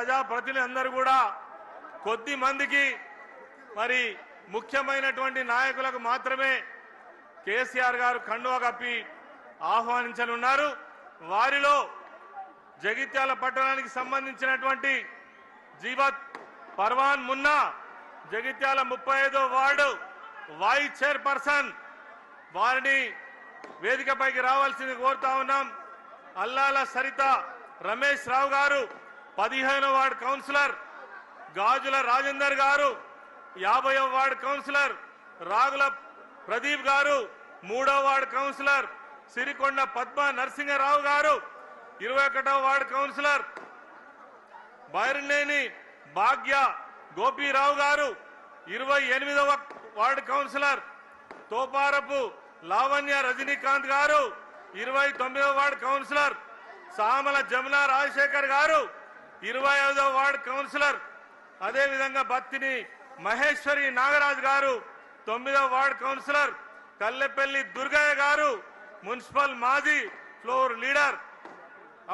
ప్రజాప్రతినిధులందరూ కూడా కొద్ది మందికి మరి ముఖ్యమైనటువంటి నాయకులకు మాత్రమే కేసీఆర్ గారు కండువా కప్పి ఆహ్వానించనున్నారు. వారిలో జగిత్యాల పట్టణానికి సంబంధించినటువంటి జీవత్ పర్వాన్ మున్నా జగిత్యాల 35వ వార్డు వైస్ చైర్పర్సన్, వారిని వేదికపైకి రావాల్సింది కోరుతా ఉన్నాం. అల్లాల సరిత రమేష్ రావు గారు 15వ వార్డు కౌన్సిలర్, గాజుల రాజేందర్ గారు 50వ వార్డు కౌన్సిలర్, రాగుల ప్రదీప్ గారు 3వ వార్డు కౌన్సిలర్, సిరికొండ పద్మ నరసింహరావు గారు 21వ వార్డు కౌన్సిలర్, బైర్నేని భాగ్య గోపీరావు గారు 28వ వార్డు కౌన్సిలర్, తోపారపు లావణ్య రజనీకాంత్ గారు 29వ వార్డు కౌన్సిలర్, సామల జమునా రాజశేఖర్ గారు 25వ వార్డు కౌన్సిలర్, అదేవిధంగా బత్తిని మహేశ్వరి నాగరాజ్ గారు 9వ వార్డు కౌన్సిలర్, కల్లెపల్లి దుర్గయ్య గారు మున్సిపల్ మాజీ ఫ్లోర్ లీడర్,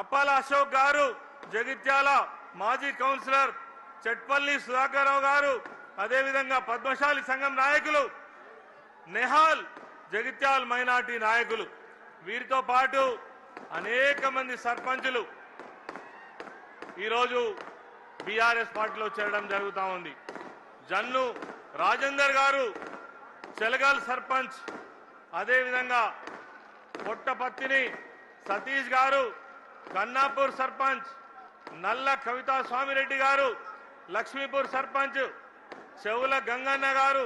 అప్పాల అశోక్ గారు జగిత్యాల మాజీ కౌన్సిలర్, చెట్పల్లి సుధాకర్ రావు గారు, అదేవిధంగా పద్మశాలి సంఘం నాయకులు, నెహాల్ జగిత్యాల మైనార్టీ నాయకులు, వీరితో పాటు అనేక మంది సర్పంచులు ఈరోజు బీఆర్ఎస్ పార్టీలో చేరడం జరుగుతూ ఉంది. జన్ను రాజేందర్ గారు చెలగల్ సర్పంచ్, అదేవిధంగా పొట్టపత్తిని సతీష్ గారు కన్నాపూర్ సర్పంచ్, నల్ల కవితా స్వామిరెడ్డి గారు లక్ష్మీపూర్ సర్పంచ్, చెవుల గంగన్న గారు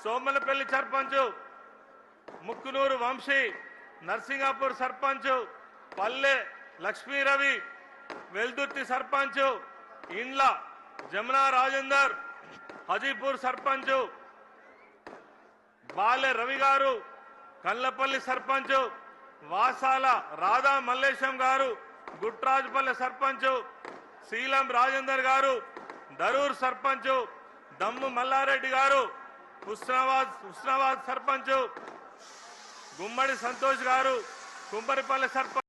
సోమలపల్లి సర్పంచ్, ముక్కునూరు వంశీ నర్సింగాపూర్ సర్పంచ్, పల్లె లక్ష్మీరవి వెల్దుర్తి సర్పంచ్, ఇండ్ల జమునా రాజేందర్ హజీపూర్ సర్పంచ్, బాలె రవి గారు కల్లపల్లి సర్పంచ్, వాసాల రాధా మల్లేశం గారు గుట్రాజుపల్లి సర్పంచ్, శీలం రాజేందర్ గారు దరూర్ సర్పంచ్, దమ్ము మల్లారెడ్డి గారు హుస్నాబాద్ సర్పంచ్, గుమ్మడి సంతోష్ గారు కుంపరిపల్లి సర్పంచ్.